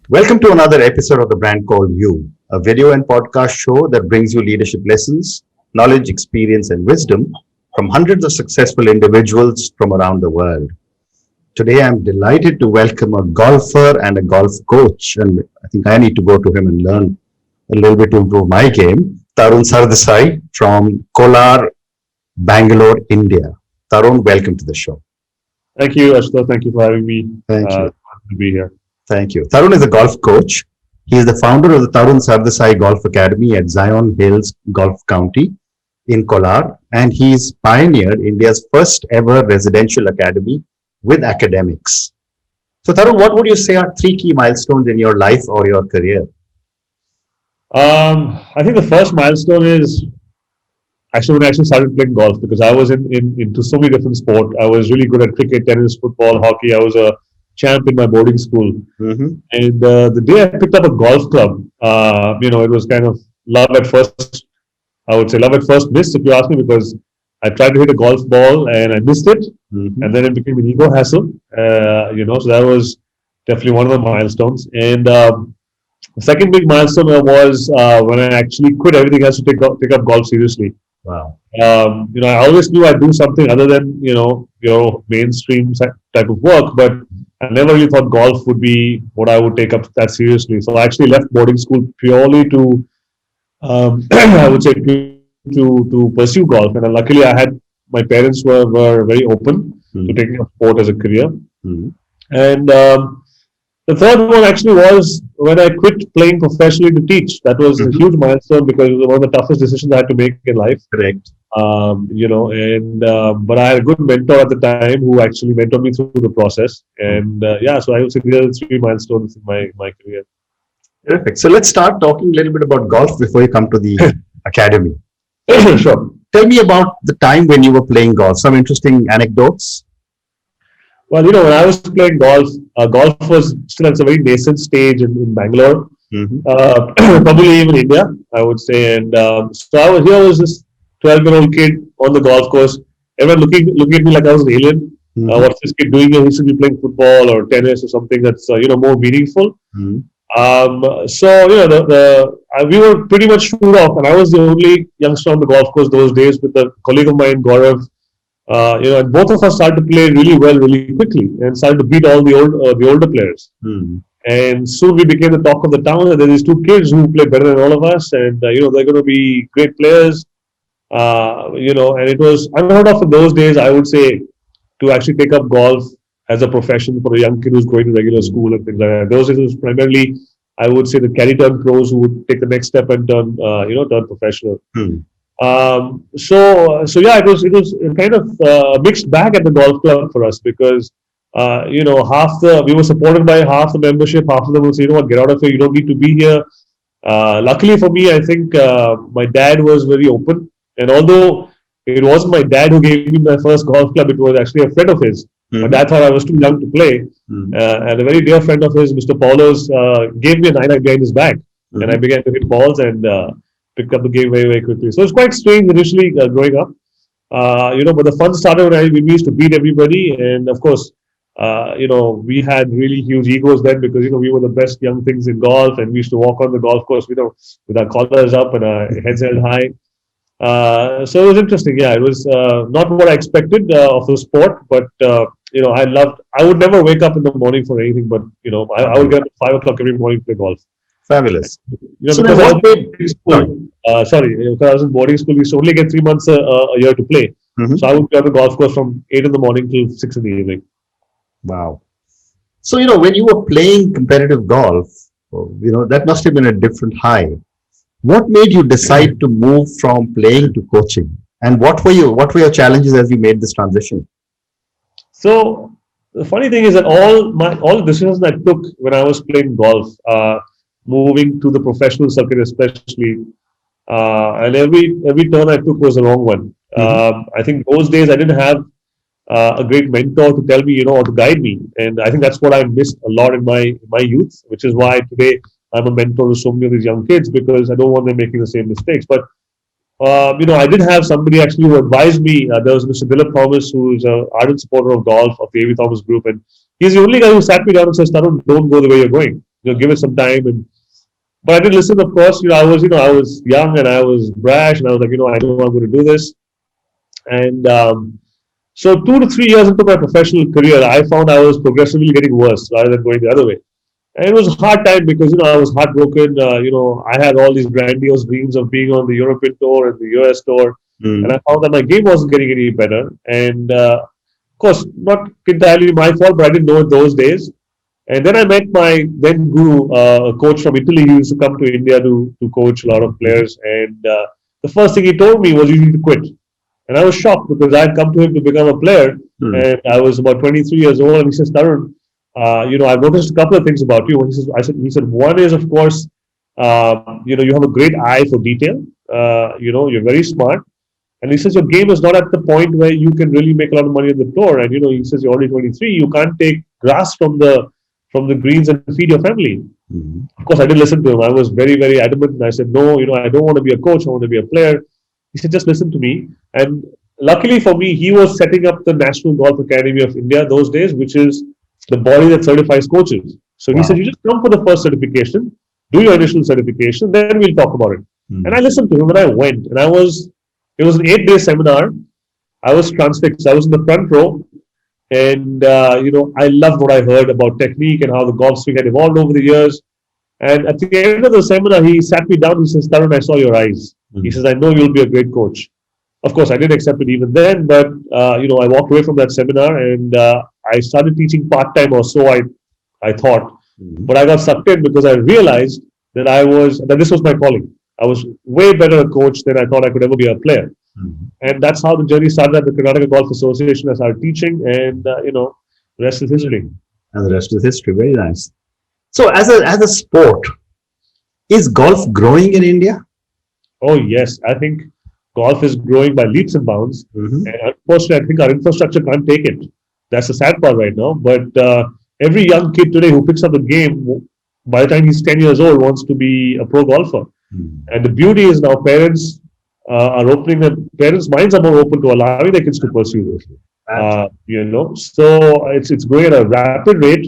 Welcome to another episode of the brand called You, a video and podcast show that brings you leadership lessons, knowledge, experience, and wisdom from hundreds of successful individuals from around the world. Today, I'm delighted to welcome a golfer and a golf coach, and I think I need to go to him and learn a little bit to improve my game. Tarun Sardesai from Kolar, Bangalore, India. Tarun, welcome to the show. Thank you, Ashta. Thank you for having me. Thank you. To be here. Thank you. Tarun is a golf coach. He is the founder of the Tarun Sardesai Golf Academy at Zion Hills Golf County in Kolar, and he's pioneered India's first ever residential academy with academics. So, Tarun, what would you say are three key milestones in your life or your career? I think the first milestone is actually when I actually started playing golf because I was into so many different sports. I was really good at cricket, tennis, football, hockey. I was a champ in my boarding school. And the day I picked up a golf club, it was kind of love at first. I would say love at first miss, if you ask me, because I tried to hit a golf ball and I missed it, and then it became an ego hassle. So that was definitely one of the milestones. And the second big milestone was when I actually quit everything else to take up golf seriously. Wow. I always knew I'd do something other than your mainstream type of work, but I never really thought golf would be what I would take up that seriously. So I actually left boarding school purely to, I would say, to pursue golf. And luckily, my parents were very open to taking up sport as a career. And the third one actually was when I quit playing professionally to teach. That was a huge milestone because it was one of the toughest decisions I had to make in life. Correct. But I had a good mentor at the time who actually mentored me through the process. And so I would say these are the three milestones in my career. Perfect. So let's start talking a little bit about golf before you come to the academy. Sure. Tell me about the time when you were playing golf. Some interesting anecdotes. Well, when I was playing golf, golf was still at a very nascent stage in Bangalore, probably even India, I would say. And so I was this 12-year-old kid on the golf course. Everyone looking at me like I was an alien. What's this kid doing here? He should be playing football or tennis or something that's more meaningful. We were pretty much screwed off, and I was the only youngster on the golf course those days with a colleague of mine, Gaurav. And both of us started to play really well, really quickly, and started to beat all the older players. And soon we became the talk of the town. And there are these two kids who play better than all of us, and they're going to be great players. And it was unheard of in those days, I would say, to actually take up golf as a profession for a young kid who's going to regular school and things like that. Those days it was primarily, I would say, the carry turn pros who would take the next step and turn professional. It was kind of a mixed bag at the golf club for us because we were supported by half the membership, half of them would say, get out of here, you don't need to be here. Luckily for me, I think my dad was very open, and although it wasn't my dad who gave me my first golf club, it was actually a friend of his. My dad thought I was too young to play, and a very dear friend of his, Mr. Paulos, gave me a 9 behind his back, and I began to hit balls and picked up the game very, very quickly. So it's quite strange initially growing up, but the fun started when we used to beat everybody. And of course, we had really huge egos then because, we were the best young things in golf, and we used to walk on the golf course, with our collars up and our heads held high. So it was interesting. Yeah, it was not what I expected of the sport, but, I would never wake up in the morning for anything, but, I would get up at 5 o'clock every morning to play golf. Fabulous. Because I was in boarding school, we used to only get 3 months a year to play. So I would be on the golf course from 8 in the morning till 6 in the evening. Wow. So, when you were playing competitive golf, that must have been a different high. What made you decide to move from playing to coaching? And what were your challenges as you made this transition? So the funny thing is that all the decisions I took when I was playing golf, moving to the professional circuit especially, and every turn I took was the wrong one. I think those days I didn't have a great mentor to tell me, or to guide me, and I think that's what I missed a lot in my youth, which is why today I'm a mentor to so many of these young kids, because I don't want them making the same mistakes. But I did have somebody actually who advised me. There was Mr. Dilip Thomas, who is an ardent supporter of golf of the A.V. Thomas Group, and he's the only guy who sat me down and says, "Tarun, don't go the way you're going. give it some time. And but I didn't listen. Of course, I was young and I was brash, and I was like, I know I'm going to do this. And so 2 to 3 years into my professional career, I found I was progressively getting worse rather than going the other way. And it was a hard time because I was heartbroken. I had all these grandiose dreams of being on the European tour and the US tour, and I Mm. found that my game wasn't getting any better. And of course, not entirely my fault, but I didn't know it those days. And then I met my then guru, a coach from Italy. He used to come to India to coach a lot of players. And the first thing he told me was, you need to quit. And I was shocked because I had come to him to become a player. Mm. And I was about 23 years old. And he says, Tarun, I've noticed a couple of things about you. He said, one is, of course, you have a great eye for detail. You're very smart. And he says your game is not at the point where you can really make a lot of money on the tour. And he says you're only 23. You can't take grass from the greens and feed your family. Mm. Of course, I didn't listen to him. I was very, very adamant, and I said, no, I don't want to be a coach. I want to be a player. He said, just listen to me. And luckily for me, he was setting up the National Golf Academy of India those days, which is the body that certifies coaches. So he said, Wow. you just come for the first certification, do your initial certification, then we'll talk about it. And I Mm. listened to him and I went. And it was an 8-day seminar. I was transfixed. I was in the front row. And, I loved what I heard about technique and how the golf swing had evolved over the years. And at the end of the seminar, he sat me down. He says, Tarun, I saw your eyes. He Mm. says, I know you'll be a great coach. Of course, I didn't accept it even then, but, I walked away from that seminar and I started teaching part time or so, I thought. Mm. But I got sucked in because I realized that this was my calling. I was way better a coach than I thought I could ever be a player. Mm. And that's how the journey started at the Karnataka Golf Association. I started teaching, and the rest is history. And the rest is history. Very nice. So, as a sport, is golf growing in India? Oh yes, I think golf is growing by leaps and bounds, Mm-hmm. and unfortunately, I think our infrastructure can't take it. That's the sad part right now. But every young kid today who picks up the game, by the time he's 10 years old, wants to be a pro golfer. Mm. And the beauty is now parents' minds are more open to allowing their kids to pursue this. So it's going at a rapid rate,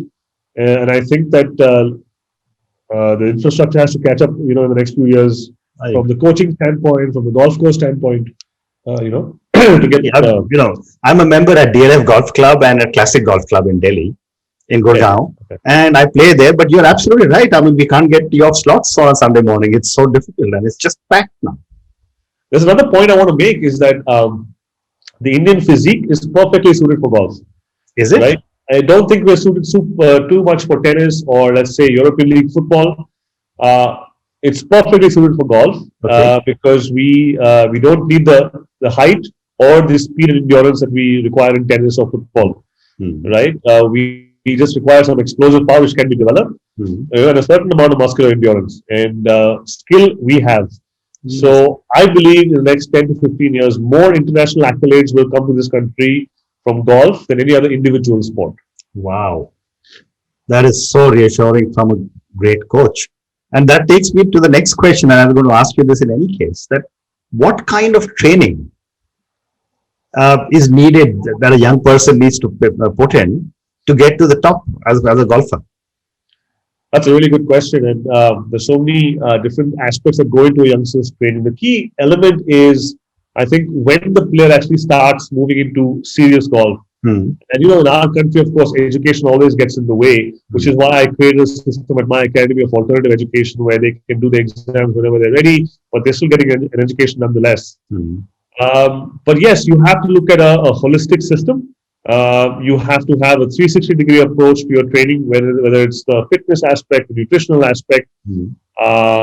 and I think that the infrastructure has to catch up, in the next few years, I from the agree. coaching standpoint, from the golf course standpoint, to get. Yeah, I'm a member at DLF Golf Club and at Classic Golf Club in Delhi, in Okay, Gurgaon, okay. and I play there. But you're absolutely right. I mean, we can't get tee off slots on a Sunday morning. It's so difficult, and it's just packed now. There's another point I want to make is that the Indian physique is perfectly suited for golf, Is it? right? I don't think we're suited too much for tennis or, let's say, European League football. Uh, it's perfectly suited for golf Okay. because we don't need the height or the speed and endurance that we require in tennis or football, Hmm. right? We just require some explosive power which can be developed, Hmm. and a certain amount of muscular endurance and skill we have. Yes. So I believe in the next 10 to 15 years, more international accolades will come to this country from golf than any other individual sport. Wow. That is so reassuring from a great coach. And that takes me to the next question, and I'm going to ask you this in any case, that what kind of training is needed that a young person needs to put in to get to the top as a golfer? That's a really good question. And there's so many different aspects that go into a youngster's training. The key element is, I think, when the player actually starts moving into serious golf. Hmm. And in our country, of course, education always gets in the way, which is why I created a system at my Academy of Alternative Education where they can do the exams whenever they're ready, but they're still getting an education nonetheless. Hmm. But yes, you have to look at a holistic system. You have to have a 360-degree approach to your training, whether it's the fitness aspect, the nutritional aspect, Hmm.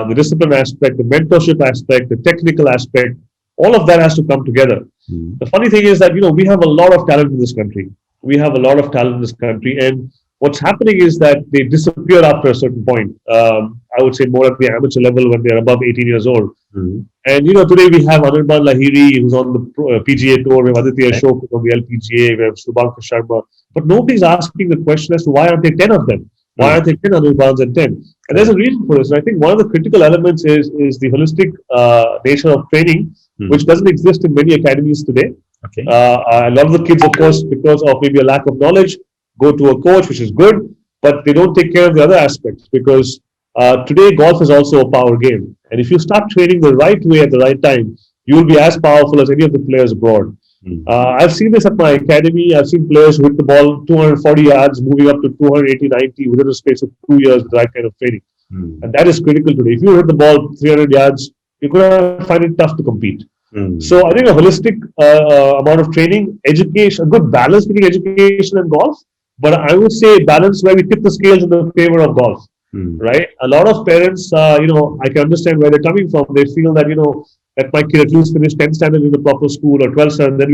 the discipline aspect, the mentorship aspect, the technical aspect. All of that has to come together. Hmm. The funny thing is that we have a lot of talent in this country. We have a lot of talent in this country, and what's happening is that they disappear after a certain point. I would say more at the amateur level when they're above 18 years old. Hmm. And today we have Anirban Lahiri, who's on the PGA tour. We have Aditya Ashok, who's on the LPGA. We have Subhankar Sharma. But nobody's asking the question as to why aren't there 10 of them? Why aren't there 10 Anirbans and 10? And there's a reason for this. And I think one of the critical elements is the holistic nature of training, which doesn't exist in many academies today. Okay. A lot of the kids, of course, because of maybe a lack of knowledge, go to a coach, which is good. but they don't take care of the other aspects because today golf is also a power game. And if you start training the right way at the right time, you will be as powerful as any of the players abroad. Mm. I've seen this at my academy. I've seen players who hit the ball 240 yards, moving up to 280, 90 within a space of 2 years with the right kind of training. Mm. And that is critical today. If you hit the ball 300 yards, you're going to find it tough to compete. Mm. So I think a holistic amount of training, education, a good balance between education and golf, but I would say balance where we tip the scales in the favor of golf, Mm. right? A lot of parents, I can understand where they're coming from. They feel that, let my kid at least finish 10 standard in the proper school or 12 standard, then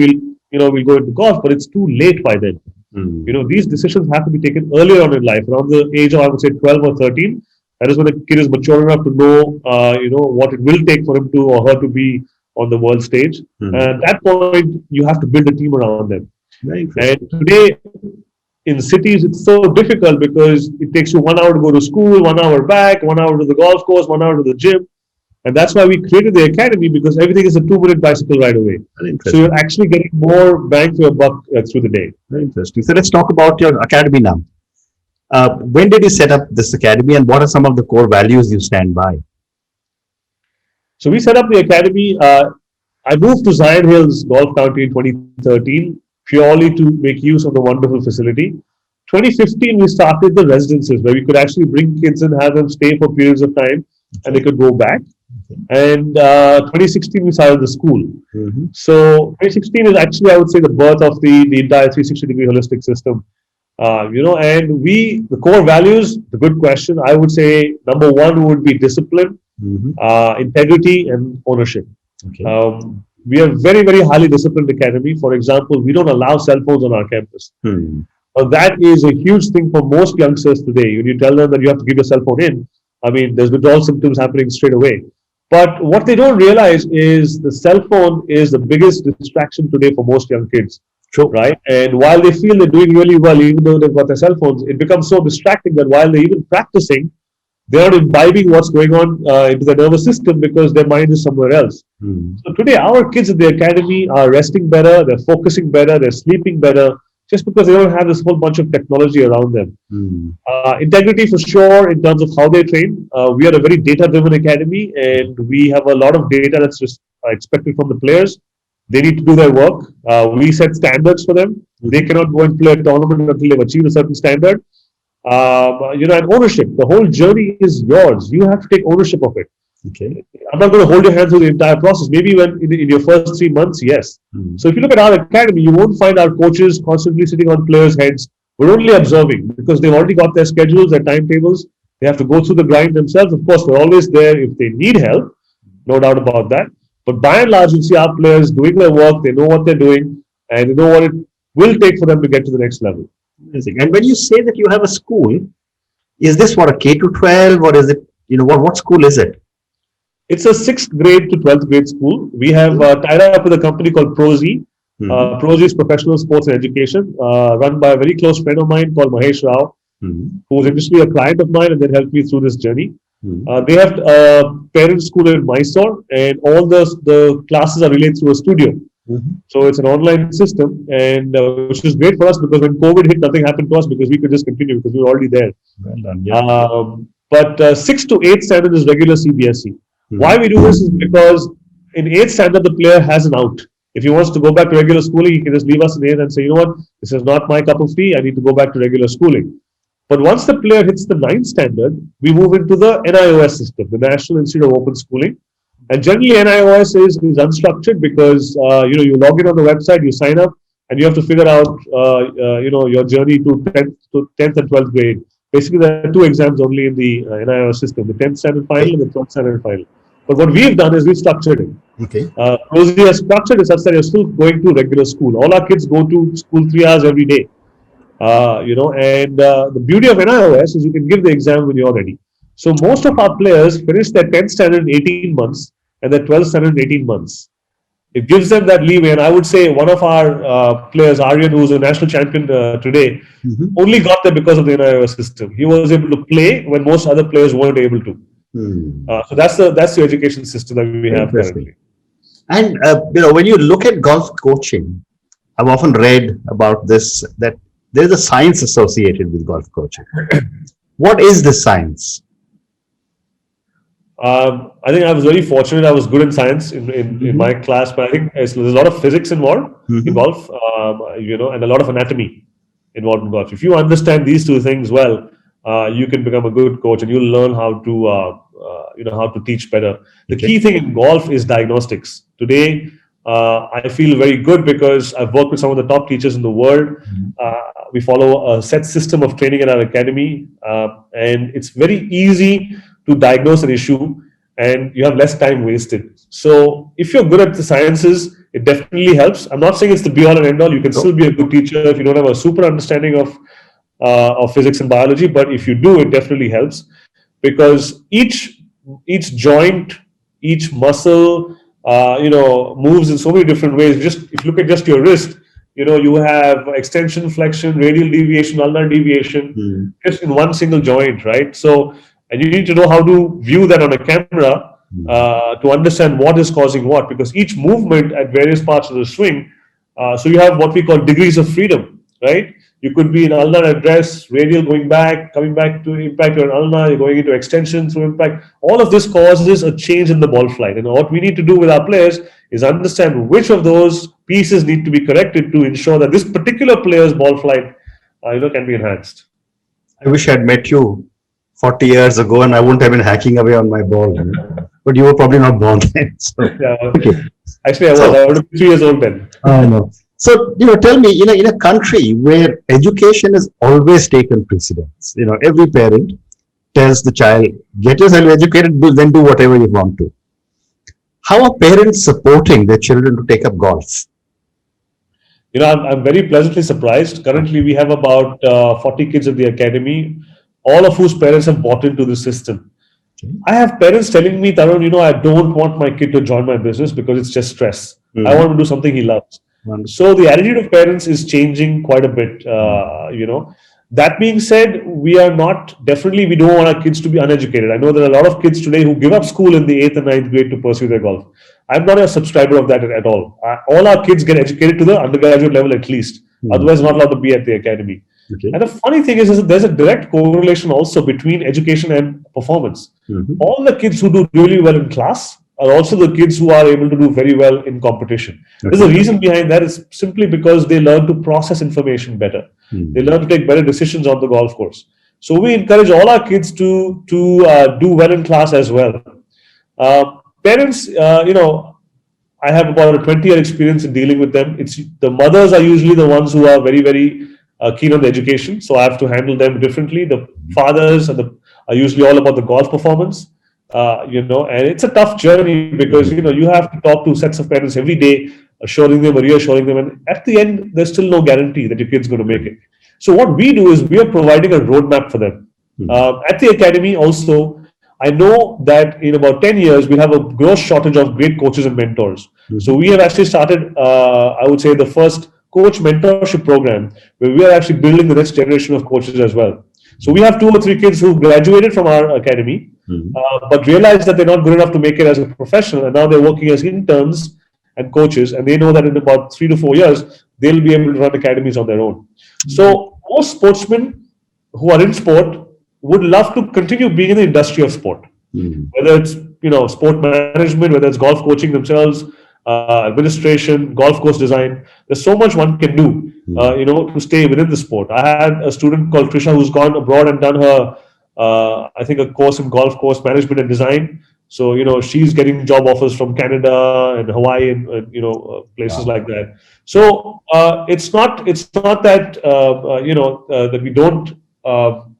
we'll go into golf, but it's too late by then. Mm. These decisions have to be taken earlier on in life, around the age of, I would say, 12 or 13. That is when a kid is mature enough to know, what it will take for him to or her to be on the world stage. Mm. And at that point, you have to build a team around them. Very And interesting. today, in cities, it's so difficult because it takes you 1 hour to go to school, 1 hour back, 1 hour to the golf course, 1 hour to the gym. And that's why we created the academy, because everything is a 2-minute bicycle ride away. Very So interesting. you're actually getting more bang for your buck through the day. Very interesting. So let's talk about your academy now. When did you set up this academy, and what are some of the core values you stand by? So we set up the academy. I moved to Zion Hills Golf County in 2013 purely to make use of the wonderful facility. 2015, we started the residences where we could actually bring kids and have them stay for periods of time and they could go back. And 2016, we started the school. Mm-hmm. So 2016 is actually, I would say, the birth of the entire 360-degree holistic system. And the core values, the good question, I would say number one would be discipline, Mm-hmm. integrity, and ownership. Okay. We are very, very highly disciplined academy. For example, we don't allow cell phones on our campus. Hmm. Now, that is a huge thing for most youngsters today. When you tell them that you have to give your cell phone in, I mean, there's withdrawal symptoms happening straight away. But what they don't realize is the cell phone is the biggest distraction today for most young kids. True. Right? And while they feel they're doing really well, even though they've got their cell phones, it becomes so distracting that while they're even practicing, they're not imbibing what's going on into the nervous system because their mind is somewhere else. Hmm. So today, our kids at the academy are resting better, they're focusing better, they're sleeping better, just because they don't have this whole bunch of technology around them. Hmm. Integrity for sure in terms of how they train. We are a very data-driven academy, and we have a lot of data that's just expected from the players. They need to do their work. We set standards for them. They cannot go and play a tournament until they've achieved a certain standard. And ownership. The whole journey is yours. You have to take ownership of it. Okay. I'm not going to hold your hand through the entire process. Maybe when in your first 3 months, yes. Hmm. So if you look at our academy, you won't find our coaches constantly sitting on players' heads. We're only observing because they've already got their schedules, their timetables. They have to go through the grind themselves. Of course, we're always there if they need help. No doubt about that. But by and large, you see our players doing their work. They know what they're doing, and they know what it will take for them to get to the next level. Amazing. And when you say that you have a school, is this what, a K to 12, or is it, what school is it? It's a 6th grade to 12th grade school. We have tied up with a company called ProZ. Hmm. ProZ is Professional Sports and Education, run by a very close friend of mine called Mahesh Rao, Hmm. who was initially a client of mine and then helped me through this journey. Hmm. They have a parent school in Mysore, and all the classes are relayed through a studio. Mhm. So it's an online system, and which is great for us because when COVID hit, nothing happened to us because we could just continue because we were already there. Well done. Yeah. But 6th to 8th standard is regular CBSE. Hmm. Why we do this is because in 8th standard, the player has an out. If he wants to go back to regular schooling, he can just leave us in 8th and say, you know what, this is not my cup of tea. I need to go back to regular schooling. But once the player hits the 9th standard, we move into the NIOS system, the National Institute of Open Schooling. And generally, NIOS is unstructured because you log in on the website, you sign up, and you have to figure out your journey to 10th and 12th grade. Basically, there are 2 exams only in the NIOS system: the 10th standard final and the 12th standard final. But what we've done is we've structured it. Okay. Rosie has structured it such that you're still going to regular school. All our kids go to school 3 hours every day. The beauty of NIOS is you can give the exam when you're ready. So most of our players finish their 10th standard in 18 months and their 12th standard in 18 months. It gives them that leeway. And I would say one of our players, Aryan, who's a national champion today, Mhm. only got there because of the NIOS system. He was able to play when most other players weren't able to. Hmm. So that's the education system that we have Interesting. currently. And when you look at golf coaching, I've often read about this, that There is a science associated with golf coaching. What is the science? I think I was very fortunate. I was good in science in my class, but I think there's a lot of physics involved in Mm-hmm. golf, and a lot of anatomy involved in golf. If you understand these two things well, you can become a good coach, and you'll learn how to teach better. The Okay. key thing in golf is diagnostics. Today, I feel very good because I've worked with some of the top teachers in the world. We follow a set system of training at our academy, and it's very easy to diagnose an issue, and you have less time wasted. So, if you're good at the sciences, it definitely helps. I'm not saying it's the be all and end all. You can still So, be a good teacher if you don't have a super understanding of physics and biology, but if you do, it definitely helps because each joint, each muscle, moves in so many different ways. Just if you look at just your wrist, you have extension, flexion, radial deviation, ulnar deviation, mm, just in one single joint, right? So, and you need to know how to view that on a camera mm, to understand what is causing what, because each movement at various parts of the swing. So you have what we call degrees of freedom, right? You could be in ulnar address, radial going back, coming back to impact your ulnar, you're going into extension through impact. All of this causes a change in the ball flight. And what we need to do with our players is understand which of those pieces need to be corrected to ensure that this particular player's ball flight, can be enhanced. I wish I'd met you 40 years ago and I wouldn't have been hacking away on my ball. But you were probably not born then. So, Yeah, okay. actually, I was. So, I would be 3 years old then. I know. So, tell me, in a country where education has always taken precedence, every parent tells the child, get yourself educated, then do whatever you want to. How are parents supporting their children to take up golf? I'm very pleasantly surprised. Currently, we have about 40 kids at the academy, all of whose parents have bought into the system. Okay. I have parents telling me, Tarun, I don't want my kid to join my business because it's just stress. I Mhm. want to do something he loves. Wonderful. So the attitude of parents is changing quite a bit. That being said, we don't want our kids to be uneducated. I know there are a lot of kids today who give up school in the 8th and 9th grade to pursue their golf. I'm not a subscriber of that at all. All our kids get educated to the undergraduate level at least. Mhm. Otherwise, not allowed to be at the academy. Okay. And the funny thing is that there's a direct correlation also between education and performance. Mhm. All the kids who do really well in class are also the kids who are able to do very well in competition. There's a Okay. reason behind that is simply because they learn to process information better. Mhm. They learn to take better decisions on the golf course. So we encourage all our kids to do well in class as well. Parents, I have about a 20-year experience in dealing with them. It's the mothers are usually the ones who are very, very keen on the education, so I have to handle them differently. The fathers are usually all about the golf performance, and it's a tough journey because you have to talk to sets of parents every day, assuring them or reassuring them, and at the end, there's still no guarantee that your kid's going to make it. So what we do is we are providing a roadmap for them. Mhm. At the academy, also, I know that in about 10 years, we'll have a gross shortage of great coaches and mentors. So Mhm. we have actually started, I would say, the first coach mentorship program where we are actually building the next generation of coaches as well. So we have 2 or 3 kids who graduated from our academy, Mhm. but realized that they're not good enough to make it as a professional, and now they're working as interns and coaches, and they know that in about 3 to 4 years they'll be able to run academies on their own. So most sportsmen who are in sport would love to continue being in the industry of sport, Mhm. whether it's sport management, whether it's golf coaching themselves, administration, golf course design. There's so much one can do, Mhm. to stay within the sport. I had a student called Trisha who's gone abroad and done her, I think, a course in golf course management and design. So she's getting job offers from Canada and Hawaii and places Wow. like that. Wow. So it's not that that we don't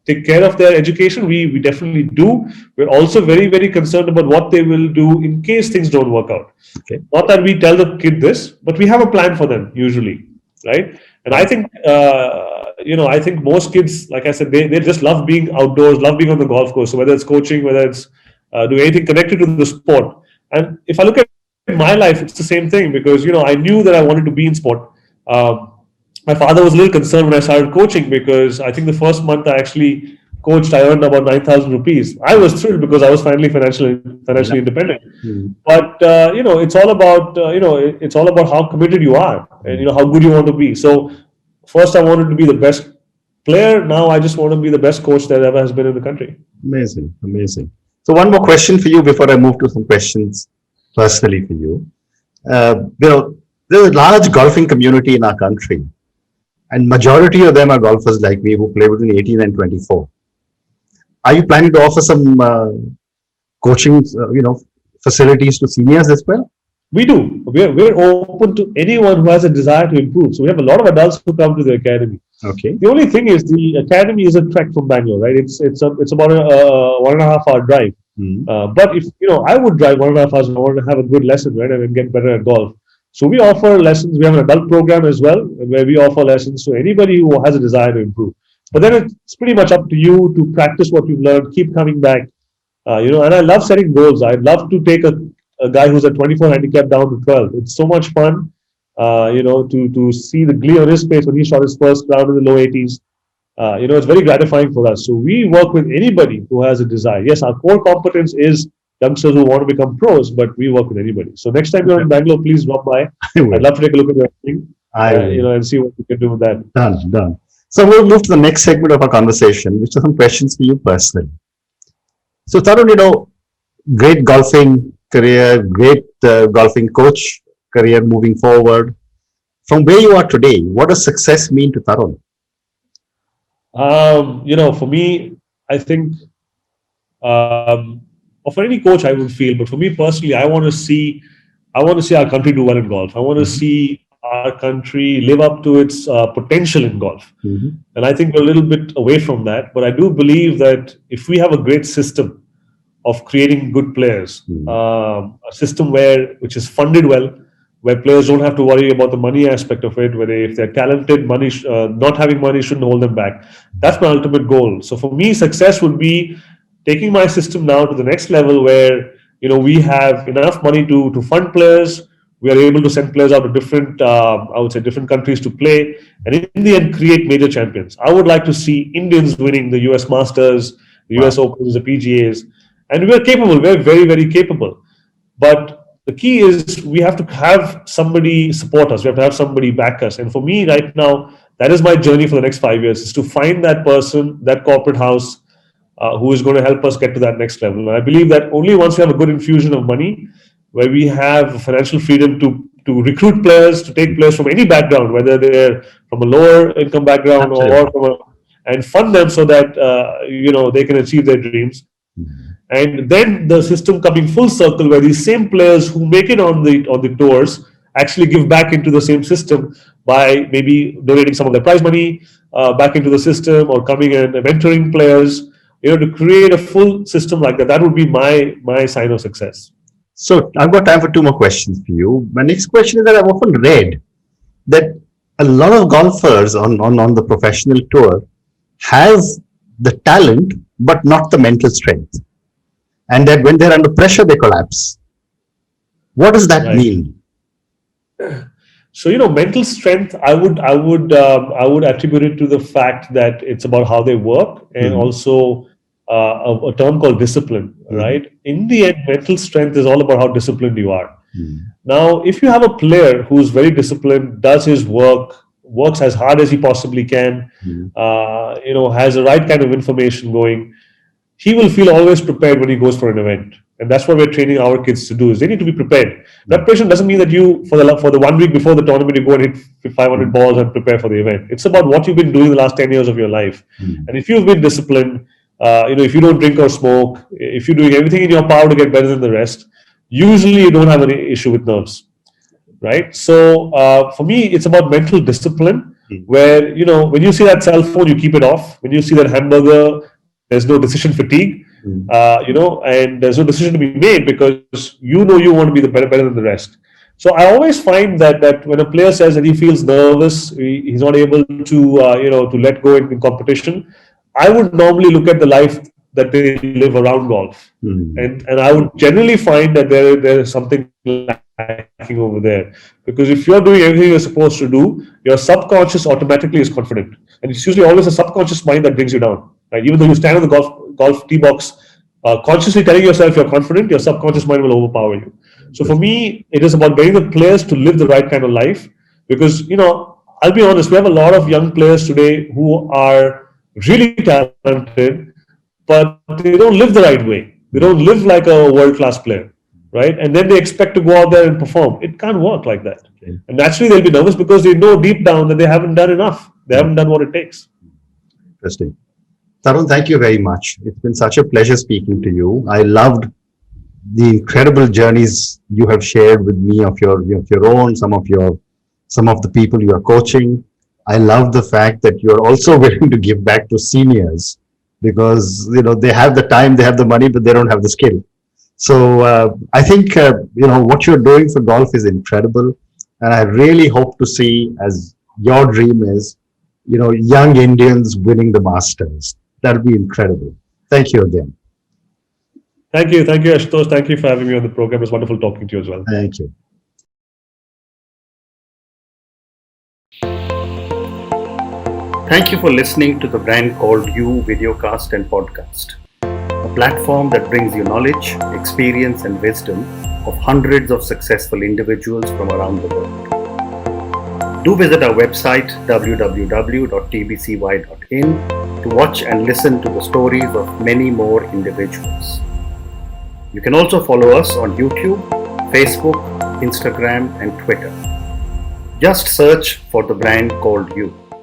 take care of their education. We definitely do. We're also very, very concerned about what they will do in case things don't work out. Okay. Not that we tell the kid this, but we have a plan for them usually, right? And I Wonderful. think I think most kids, like I said, they just love being outdoors, love being on the golf course. So whether it's coaching, whether it's doing anything connected to the sport. And if I look at my life, it's the same thing because I knew that I wanted to be in sport. Um, my father was a little concerned when I started coaching because I think the first month I actually coached, I earned about 9,000 rupees. I was thrilled because I was finally Yeah. financially independent. Mhm. But it's all about it's all about how committed you are and how good you want to be. So first I wanted to be the best player. Now I just want to be the best coach that ever has been in the country. Amazing, amazing. So one more question for you before I move to some questions personally for you. There's a large golfing community in our country, and majority of them are golfers like me who play between 18 and 24. Are you planning to offer some coaching, facilities to seniors as well? We do. We're open to anyone who has a desire to improve. So we have a lot of adults who come to the academy. Okay. The only thing is the academy is a trek from Bangalore, right? It's about a 1.5 hour drive. But if I would drive 1.5 hours and I want to have a good lesson, right, and get better at golf. So we offer lessons. We have an adult program as well, where we offer lessons to anybody who has a desire to improve. But then it's pretty much up to you to practice what you've learned, keep coming back. And I love setting goals. I'd love to take a guy who's at 24 handicap down to 12. It's so much fun, to see the glee on his face when he shot his first round in the low 80s. It's very gratifying for us. So we work with anybody who has a desire. Yes, our core competence is youngsters who want to become pros, but we work with anybody. So next time you're in Bangalore, please drop by. I'd love to take a look at your thing, and see what we can do with that. Done. So we'll move to the next segment of our conversation, which are some questions for you personally. So Tarun, great golfing career, great golfing coach career moving forward. From where you are today, what does success mean to Tarun? For me, I think, or for any coach, I would feel, but for me personally, I want to see our country do well in golf. I want to see our country live up to its potential in golf. And I think we're a little bit away from that. But I do believe that if we have a great system of creating good players, a system which is funded well, where players don't have to worry about the money aspect of it, where if they're talented, not having money shouldn't hold them back. That's my ultimate goal. So for me, success would be taking my system now to the next level where we have enough money to fund players. We are able to send players out to different countries to play, and in the end, create major champions. I would like to see Indians winning the US Masters, the US Opens, the PGAs, and we're capable. We're very, very capable. But the key is we have to have somebody support us. We have to have somebody back us. And for me, right now, that is my journey for the next 5 years: is to find that person, that corporate house, who is going to help us get to that next level. And I believe that only once we have a good infusion of money, where we have financial freedom to recruit players, to take players from any background, whether they're from a lower income background and fund them so that they can achieve their dreams. And then the system coming full circle, where these same players who make it on the tours actually give back into the same system by maybe donating some of their prize money back into the system, or coming and mentoring players. To create a full system like that, that would be my sign of success. So I've got time for two more questions for you. My next question is that I've often read that a lot of golfers on the professional tour have the talent, but not the mental strength. And that when they're under pressure, they collapse. What does that mean? So mental strength, I would attribute it to the fact that it's about how they work, and also a term called discipline, right? In the end, mental strength is all about how disciplined you are. Now, if you have a player who's very disciplined, does his work, works as hard as he possibly can, has the right kind of information going, he will feel always prepared when he goes for an event. And that's what we're training our kids to do, is they need to be prepared. Preparation doesn't mean that you, for the 1 week before the tournament, you go and hit 500 balls and prepare for the event. It's about what you've been doing the last 10 years of your life. And if you've been disciplined, if you don't drink or smoke, if you're doing everything in your power to get better than the rest, usually you don't have any issue with nerves, right? So for me, it's about mental discipline, where, when you see that cell phone, you keep it off. When you see that hamburger, there's no decision fatigue, and there's no decision to be made, because you want to be better than the rest. So I always find that when a player says that he feels nervous, he's not able to let go in competition, I would normally look at the life that they live around golf, and I would generally find that there is something lacking over there. Because if you're doing everything you're supposed to do, your subconscious automatically is confident, and it's usually always a subconscious mind that brings you down. Right? Even though you stand on the golf tee box, consciously telling yourself you're confident, your subconscious mind will overpower you. So for me, it is about getting the players to live the right kind of life, because I'll be honest, we have a lot of young players today who are really talented, but they don't live the right way. They don't live like a world class player, right? And then they expect to go out there and perform. It can't work like that. Okay. And naturally, they'll be nervous because they know deep down that they haven't done enough. They haven't done what it takes. Interesting. Tarun, thank you very much. It's been such a pleasure speaking to you. I loved the incredible journeys you have shared with me of your own, some of the people you are coaching. I love the fact that you're also willing to give back to seniors because they have the time, they have the money, but they don't have the skill. So I think what you're doing for golf is incredible, and I really hope to see, as your dream is, young Indians winning the Masters. That'll be incredible. Thank you again. Thank you, Ashutosh. Thank you for having me on the program. It's wonderful talking to you as well. Thank you. Thank you for listening to the Brand Called You videocast and podcast, a platform that brings you knowledge, experience, and wisdom of hundreds of successful individuals from around the world. Do visit our website www.tbcy.in to watch and listen to the stories of many more individuals. You can also follow us on YouTube, Facebook, Instagram, and Twitter. Just search for the Brand Called You.